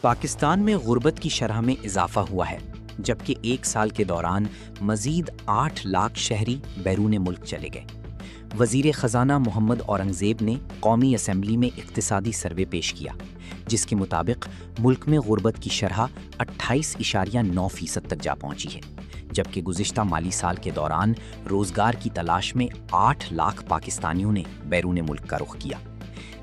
پاکستان میں غربت کی شرح میں اضافہ ہوا ہے، جبکہ ایک سال کے دوران مزید 8 لاکھ شہری بیرون ملک چلے گئے۔ وزیر خزانہ محمد اورنگزیب نے قومی اسمبلی میں اقتصادی سروے پیش کیا، جس کے مطابق ملک میں غربت کی شرح 28.9% تک جا پہنچی ہے، جبکہ گزشتہ مالی سال کے دوران روزگار کی تلاش میں 8 لاکھ پاکستانیوں نے بیرون ملک کا رخ کیا۔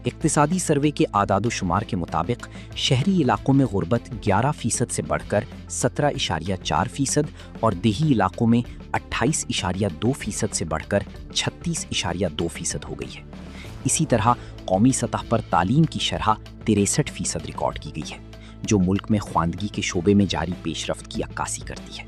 اقتصادی سروے کے اعداد و شمار کے مطابق شہری علاقوں میں غربت 11% سے بڑھ کر 17.4% اور دیہی علاقوں میں 28.2% سے بڑھ کر 36.2% ہو گئی ہے۔ اسی طرح قومی سطح پر تعلیم کی شرح 63% ریکارڈ کی گئی ہے، جو ملک میں خواندگی کے شعبے میں جاری پیش رفت کی عکاسی کرتی ہے۔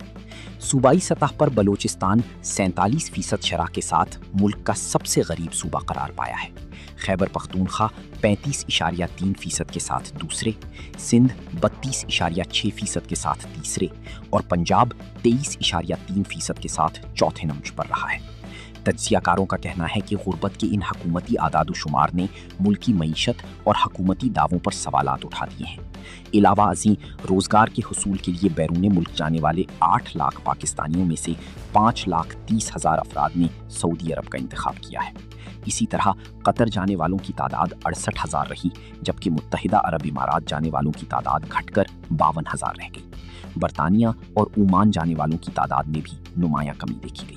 صوبائی سطح پر بلوچستان 47% شرح کے ساتھ ملک کا سب سے غریب صوبہ قرار پایا ہے۔ خیبر پختونخوا 35.3% کے ساتھ دوسرے، سندھ 32.6% کے ساتھ تیسرے اور پنجاب 23.3% کے ساتھ چوتھے نمبر پر رہا ہے۔ تجزیہ کاروں کا کہنا ہے کہ غربت کے ان حکومتی اعداد و شمار نے ملکی معیشت اور حکومتی دعووں پر سوالات اٹھا دیے ہیں۔ علاوہ ازیں روزگار کے حصول کے لیے بیرون ملک جانے والے 8 لاکھ پاکستانیوں میں سے 5,30,000 افراد نے سعودی عرب کا انتخاب کیا ہے۔ اسی طرح قطر جانے والوں کی تعداد 68,000 رہی، جبکہ متحدہ عرب امارات جانے والوں کی تعداد گھٹ کر 52,000 رہ گئی۔ برطانیہ اور عمان جانے والوں کی تعداد میں بھی نمایاں کمی دیکھی گئی۔